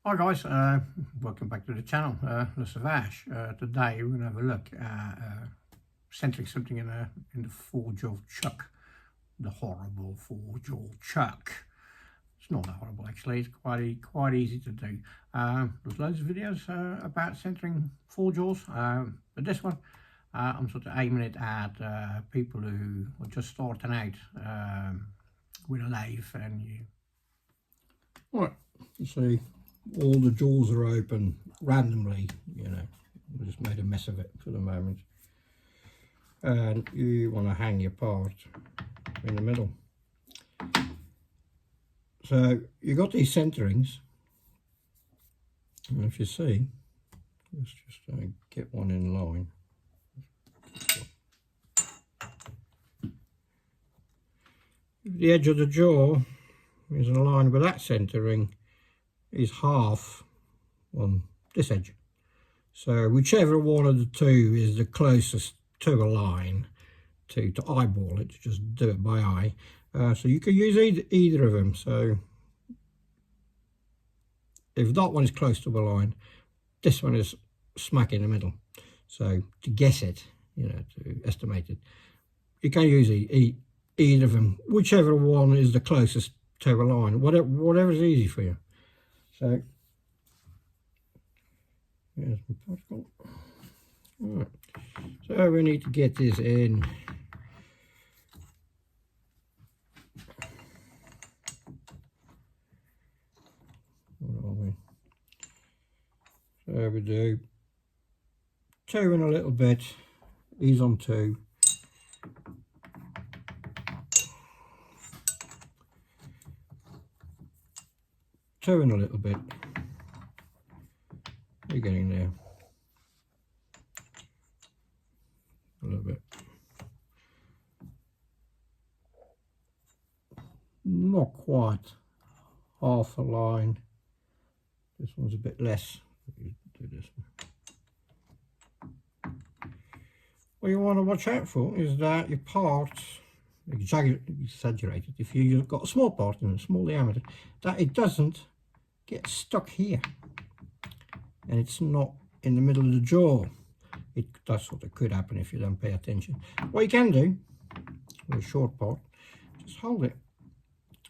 Hi guys, welcome back to the channel, Lathe. Today we're going to have a look at centering something in the four-jaw chuck, the horrible four-jaw chuck. It's not that horrible actually, it's quite easy to do. There's loads of videos about centering four jaws, but this one I'm sort of aiming it at people who are just starting out with a lathe. And you see all the jaws are open randomly, we just made a mess of it for the moment, and you want to hang your part in the middle. So you got these centerings, and if you see, let's just get one in line. The edge of the jaw is in line with that centering is half on this edge, so whichever one of the two is the closest to a line to eyeball it, just do it by eye. So you can use either of them. So if that one is close to a line, this one is smack in the middle. So to guess it, to estimate it, you can use either of them, whichever one is the closest to a line, whatever is easy for you. So here's my particle. Right. So we need to get this in. What are we? So we do two in a little bit. He's on two. Two in a little bit. You're getting there. A little bit. Not quite half a line. This one's a bit less. You do this one. What you want to watch out for is that your part exaggerated. If you've got a small part in a small diameter, that it doesn't get stuck here, and it's not in the middle of the jaw. That's what could happen if you don't pay attention. What you can do with a short part, just hold it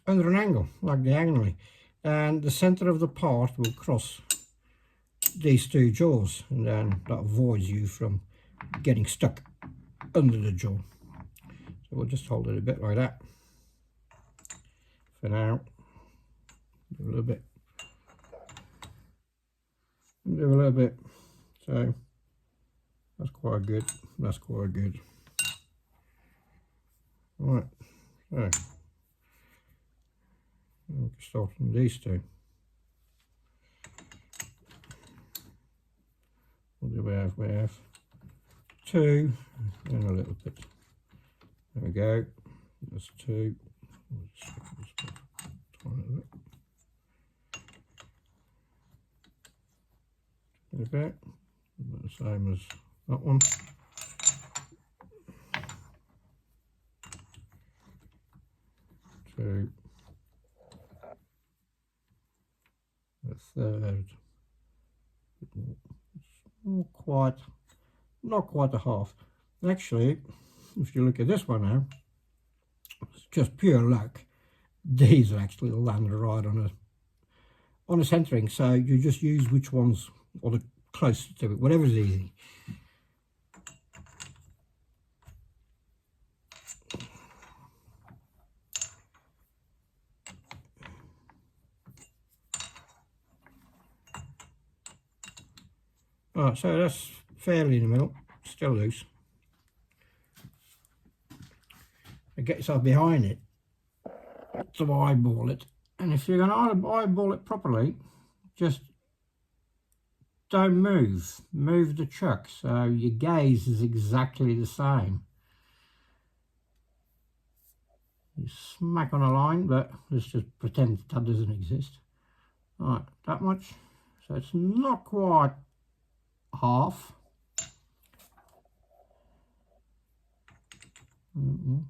under an angle, like diagonally, and the center of the part will cross these two jaws, and then that avoids you from getting stuck under the jaw. So we'll just hold it a bit like that for now. Do a little bit. Do a little bit. So that's quite good. That's quite good. Right. So we can start from these two. What do we have? We have two and a little bit. There we go. That's two. Like that. The same as that one. Two. A third. Not quite a half. Actually, if you look at this one now, it's just pure luck. These actually land right on a centering, so you just use which ones or the closest to it, whatever's easy. Alright, so that's fairly in the middle, still loose. And get yourself behind it to eyeball it, and if you're going to eyeball it properly, just don't move the chuck so your gaze is exactly the same. You smack on a line, but let's just pretend that doesn't exist. Right, that much. So it's not quite half. Not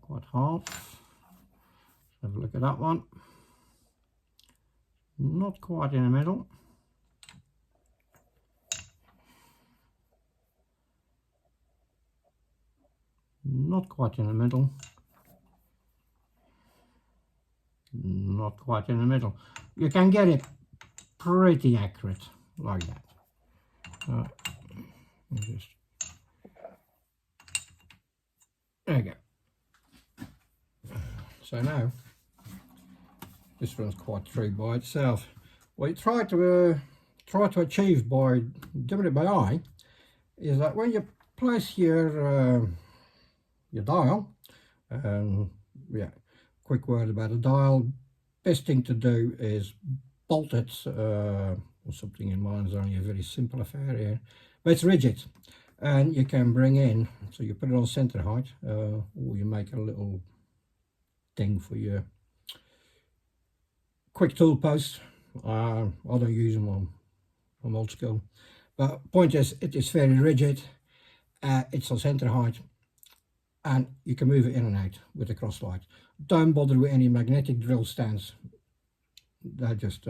quite half. Let's have a look at that one. Not quite in the middle. Not quite in the middle. Not quite in the middle. You can get it pretty accurate like that. Just, there you go. So now this runs quite true by itself. What you try to achieve by doing it by eye is that when you place your dial, and yeah, quick word about a dial, best thing to do is bolt it, or something in mine is only a very simple affair here, but it's rigid, and you can bring in, so you put it on center height, or you make a little thing for your quick tool post. I don't use them, I'm old school, but point is, it is very rigid, it's on center height, and you can move it in and out with a cross light. Don't bother with any magnetic drill stands, they're just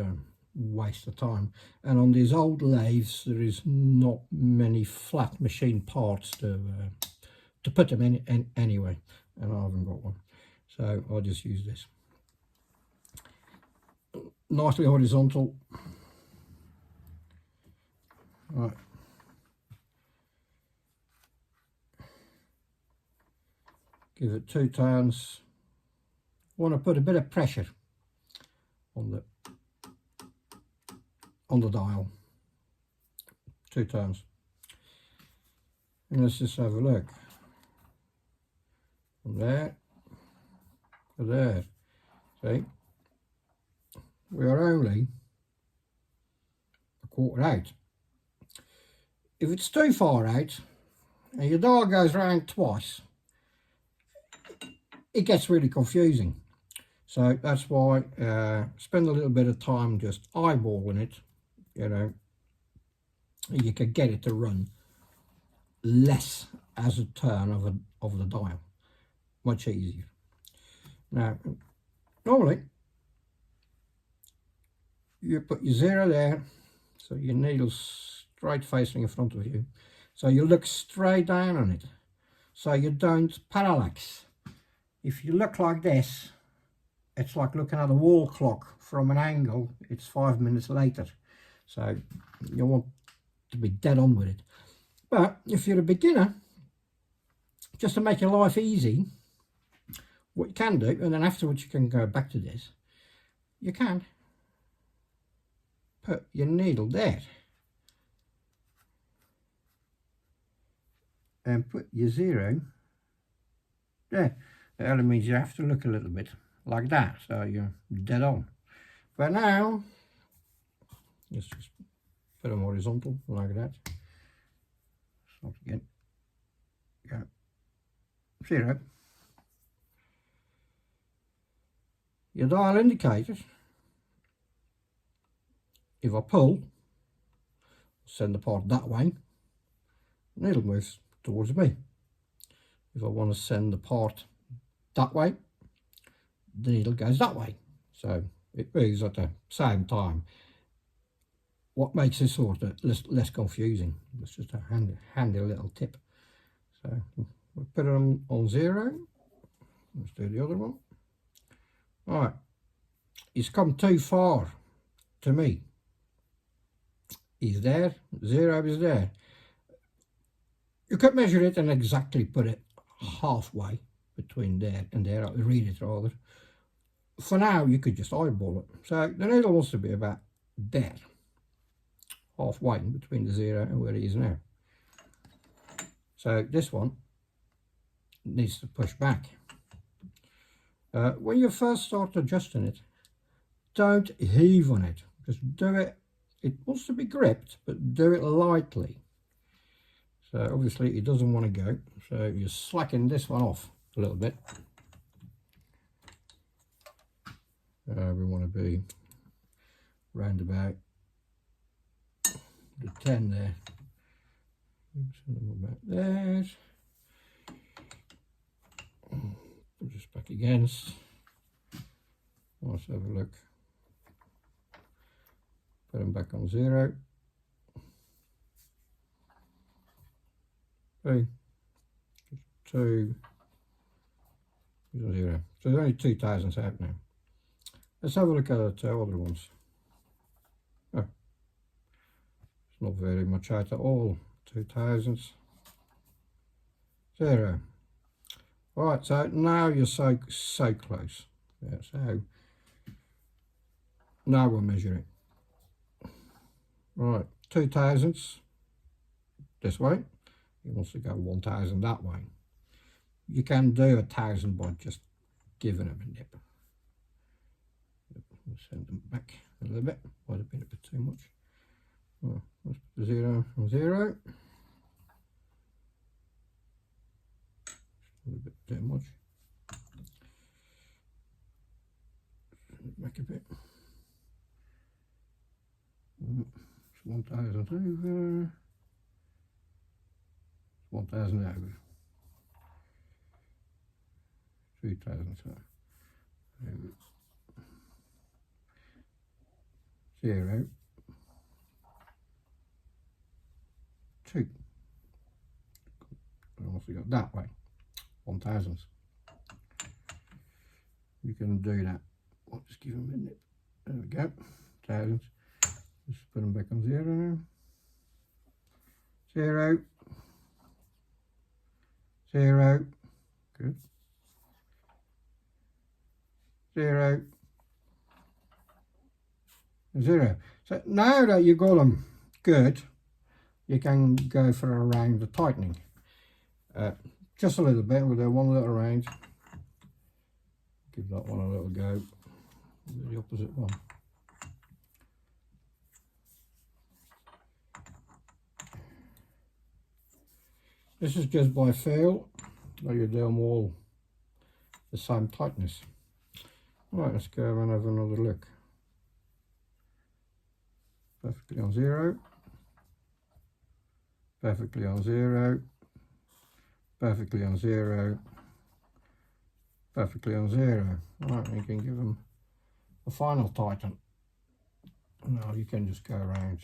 waste of time. And on these old lathes there is not many flat machine parts to put them in anyway, and I haven't got one, so I'll just use this. Nicely horizontal. Right. Give it 2 turns. Want to put a bit of pressure on the dial. 2 turns. And let's just have a look. From there to there. See? We are only a quarter out. If it's too far out and your dial goes round twice, it gets really confusing. So that's why spend a little bit of time just eyeballing it, you know. You can get it to run less as a turn of the dial, much easier. Now, normally you put your 0 there, so your needle's straight facing in front of you, so you look straight down on it, so you don't parallax. If you look like this, it's like looking at a wall clock from an angle, it's 5 minutes later, so you want to be dead on with it. But if you're a beginner, just to make your life easy, what you can do, and then afterwards you can go back to this, you can put your needle there and put your 0 there. That only means you have to look a little bit like that, so you're dead on. But now let's just put them horizontal like that. Start again. Go 0. Your dial indicator, if I pull, send the part that way, the needle moves towards me. If I want to send the part that way, the needle goes that way. So it moves at the same time. What makes this sort of less confusing? It's just a handy little tip. So we'll put it on 0. Let's do the other one. All right, it's come too far to me. Is there, 0 is there. You could measure it and exactly put it halfway between there and there, read it rather. For now, you could just eyeball it. So the needle wants to be about there, halfway between the 0 and where it is now. So this one needs to push back. When you first start adjusting it, don't heave on it. Just do it. It wants to be gripped, but do it lightly. So obviously it doesn't want to go. So you slacken this one off a little bit. We want to be round about the 10 there. About there. Put this back against. Let's have a look. put them back on 0, 3, 2, 0. So there's only 2 thousandths out now. Let's have a look at the other ones. Oh, it's not very much out at all. 2 thousandths, 0. Right, so now you're so close. Yeah, so now we'll measure it. Right, 2 thousandths this way. He wants to go 1,000 that way. You can do 1,000 by just giving them a nip. We'll send them back a little bit. Might have been a bit too much. Well, let's put 0 and 0. A little bit too much. Send it back a bit. It's 1,000 over. 1,000 over. 3,000 over. 0, 2. And also go that way. 1,000. You can do that. I'll just give them a nip. There we go. 1,000. Just put them back on 0 now. 0, 0. Good. 0, 0. So now that you've got them good, you can go for a round of tightening. Just a little bit. We'll do one little round. Give that one a little go. The opposite one. This is just by feel. Now you do them all the same tightness. Right, let's go and have another look. Perfectly on 0. Perfectly on 0. Perfectly on 0. Perfectly on 0. Right, you can give them a final tighten. Now you can just go around.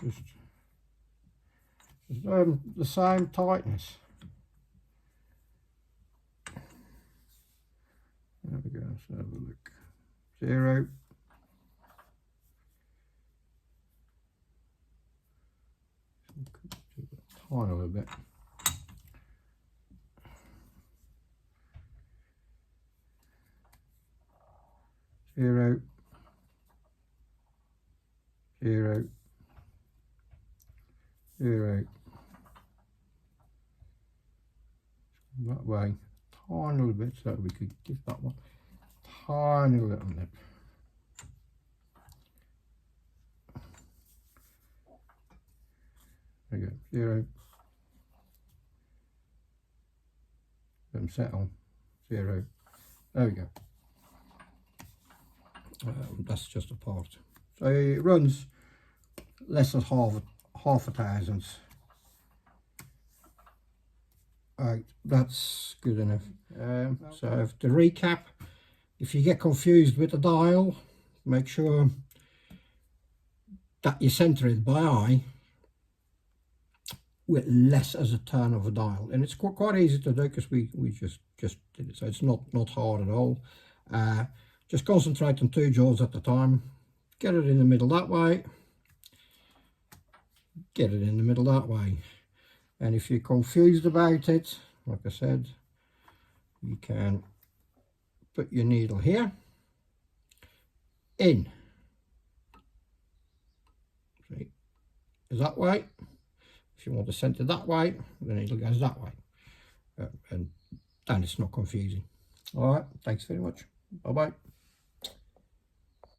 Just the same tightness. There we go, let's have a look. 0. Tiny a little bit. 0, 0, 0. That way, tiny little bit, so we could give that one tiny little nip. There you go, 0. Let them settle. 0. There we go. That's just a part. So it runs less than half a thousandth. Right, that's good enough. So to recap, if you get confused with the dial, make sure that you center it by eye with less as a turn of a dial, and it's quite easy to do because we just did it, so it's not hard at all. Just concentrate on 2 jaws at a time. Get it in the middle that way. Get it in the middle that way. And if you're confused about it, like I said, you can put your needle here, in, see, is that way. If you want to center that way, the needle goes that way, and then it's not confusing. All right, thanks very much. Bye bye.